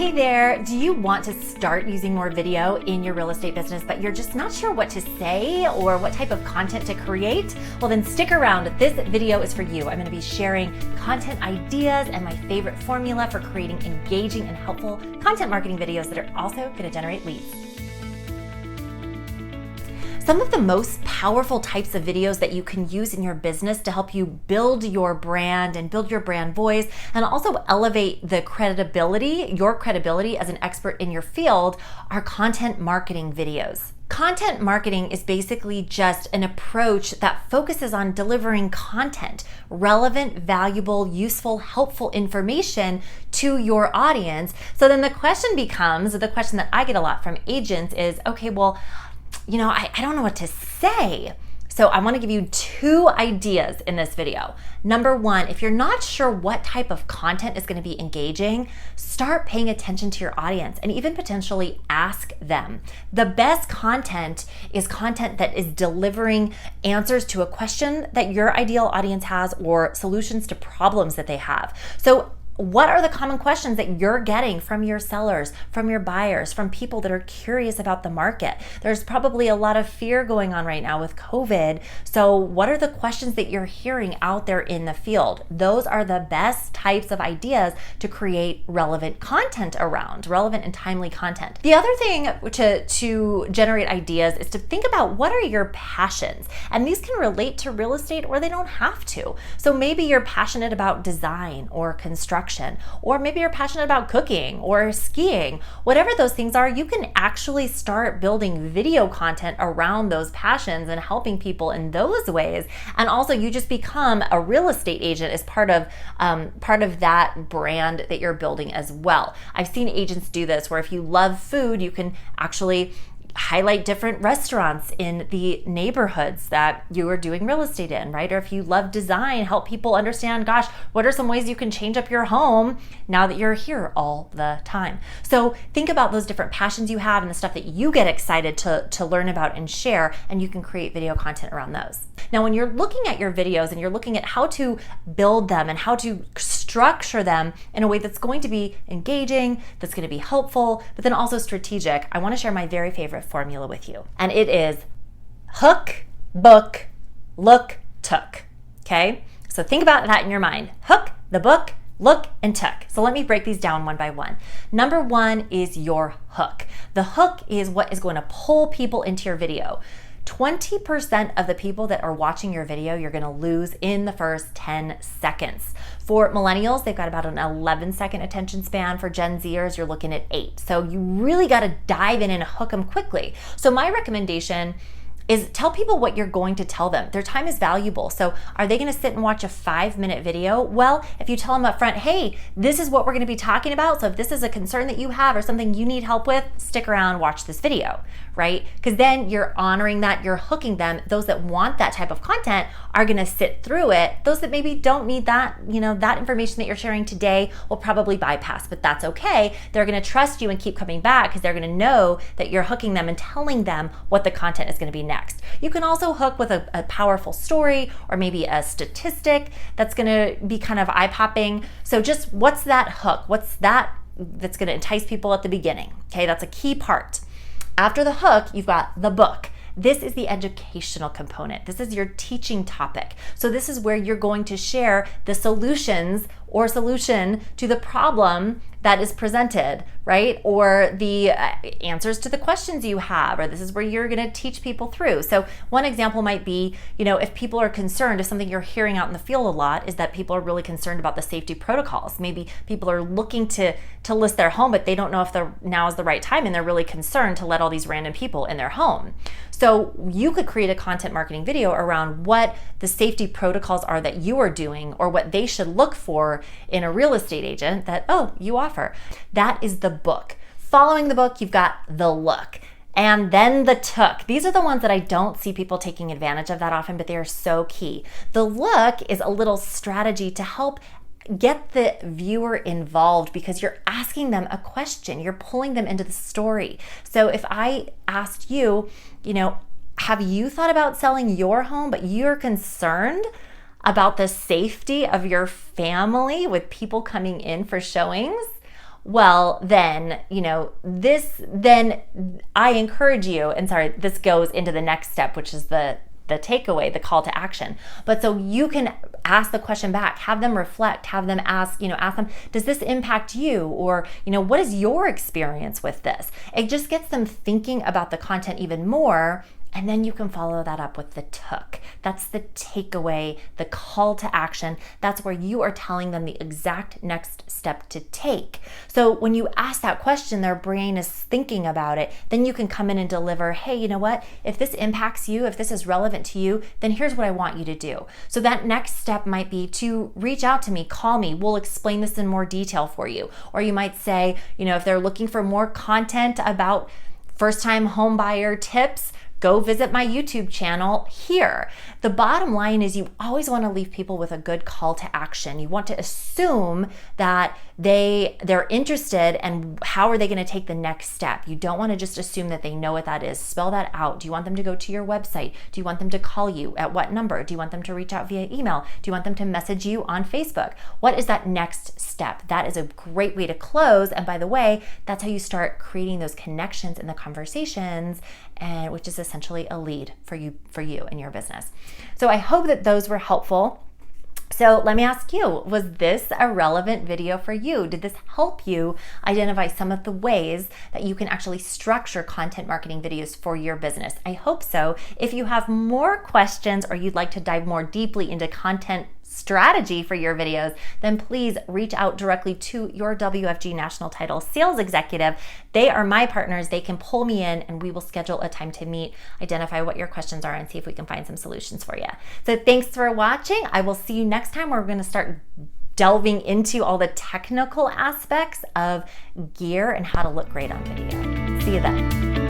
Hey there, do you want to start using more video in your real estate business, but you're just not sure what to say or what type of content to create? Well, then stick around. This video is for you. I'm going to be sharing content ideas and my favorite formula for creating engaging and helpful content marketing videos that are also going to generate leads. Some of the most powerful types of videos that you can use in your business to help you build your brand and build your brand voice and also elevate the credibility, your credibility as an expert in your field, are content marketing videos. Content marketing is basically just an approach that focuses on delivering content, relevant, valuable, useful, helpful information to your audience. So then the question becomes, the question that I get a lot from agents is, okay, well, I don't know what to say. So I want to give you two ideas in this video. Number one, if you're not sure what type of content is going to be engaging, start paying attention to your audience and even potentially ask them. The best content is content that is delivering answers to a question that your ideal audience has or solutions to problems that they have. So what are the common questions that you're getting from your sellers, from your buyers, from people that are curious about the market? There's probably a lot of fear going on right now with COVID. So what are the questions that you're hearing out there in the field? Those are the best types of ideas to create relevant content around, relevant and timely content. The other thing to generate ideas is to think about what are your passions. And these can relate to real estate or they don't have to. So maybe you're passionate about design or construction, or maybe you're passionate about cooking or skiing. Whatever those things are, you can actually start building video content around those passions and helping people in those ways. And also you just become a real estate agent as part of that brand that you're building as well. I've seen agents do this where if you love food, you can actually highlight different restaurants in the neighborhoods that you are doing real estate in, right? Or if you love design, help people understand, gosh, what are some ways you can change up your home now that you're here all the time? So think about those different passions you have and the stuff that you get excited to learn about and share, and you can create video content around those. Now, when you're looking at your videos and you're looking at how to build them and how to structure them in a way that's going to be engaging, that's going to be helpful, but then also strategic, I want to share my very favorite formula with you. And it is hook, book, look, took. Okay? So think about that in your mind. Hook, the book, look, and took. So let me break these down one by one. Number one is your hook. The hook is what is going to pull people into your video. 20% of the people that are watching your video, you're going to lose in the first 10 seconds. For millennials, they've got about an 11-second attention span. For Gen Zers, you're looking at 8. So you really got to dive in and hook them quickly. So my recommendation is tell people what you're going to tell them. Their time is valuable. So are they going to sit and watch a 5-minute video? Well, if you tell them up front, hey, this is what we're going to be talking about. So if this is a concern that you have or something you need help with, stick around, watch this video, right? Because then you're honoring that, you're hooking them. Those that want that type of content are going to sit through it. Those that maybe don't need that, that information that you're sharing today will probably bypass, but that's okay. They're going to trust you and keep coming back because they're going to know that you're hooking them and telling them what the content is going to be next. You can also hook with a powerful story or maybe a statistic that's going to be kind of eye-popping. So just what's that hook? What's that's going to entice people at the beginning? Okay, that's a key part. After the hook, you've got the book. This is the educational component. This is your teaching topic. So this is where you're going to share the solutions or solution to the problem that is presented, right? Or the answers to the questions you have, or this is where you're gonna teach people through. So one example might be, if people are concerned, if something you're hearing out in the field a lot is that people are really concerned about the safety protocols. Maybe people are looking to list their home, but they don't know if now is the right time, and they're really concerned to let all these random people in their home. So you could create a content marketing video around what the safety protocols are that you are doing or what they should look for in a real estate agent that, you offer. That is the book. Following the book, you've got the look. And then the took. These are the ones that I don't see people taking advantage of that often, but they are so key. The look is a little strategy to help get the viewer involved because you're asking them a question. You're pulling them into the story. So if I asked you, have you thought about selling your home, but you're concerned about the safety of your family with people coming in for showings? well, then, then I encourage you, and sorry, this goes into the next step, which is the takeaway, the call to action. But so you can ask the question back, have them reflect, have them ask them, does this impact you? Or, what is your experience with this? It just gets them thinking about the content even more. And then you can follow that up with the took. That's the takeaway, the call to action. That's where you are telling them the exact next step to take. So when you ask that question, their brain is thinking about it. Then you can come in and deliver, hey, you know what? If this impacts you, if this is relevant to you, then here's what I want you to do. So that next step might be to reach out to me, call me. We'll explain this in more detail for you. Or you might say, if they're looking for more content about first-time home buyer tips, go visit my YouTube channel here. The bottom line is you always want to leave people with a good call to action. You want to assume that they're interested, and how are they going to take the next step? You don't want to just assume that they know what that is. Spell that out. Do you want them to go to your website? Do you want them to call you? At what number? Do you want them to reach out via email? Do you want them to message you on Facebook? What is that next step? That is a great way to close. And by the way, that's how you start creating those connections in the conversations, and which is essentially a lead for you and your business. So I hope that those were helpful. So let me ask you, was this a relevant video for you? Did this help you identify some of the ways that you can actually structure content marketing videos for your business? I hope so. If you have more questions or you'd like to dive more deeply into content strategy for your videos, then please reach out directly to your WFG National Title Sales Executive. They are my partners. They can pull me in and we will schedule a time to meet, identify what your questions are, and see if we can find some solutions for you. So thanks for watching. I will see you next time where we're going to start delving into all the technical aspects of gear and how to look great on video. See you then.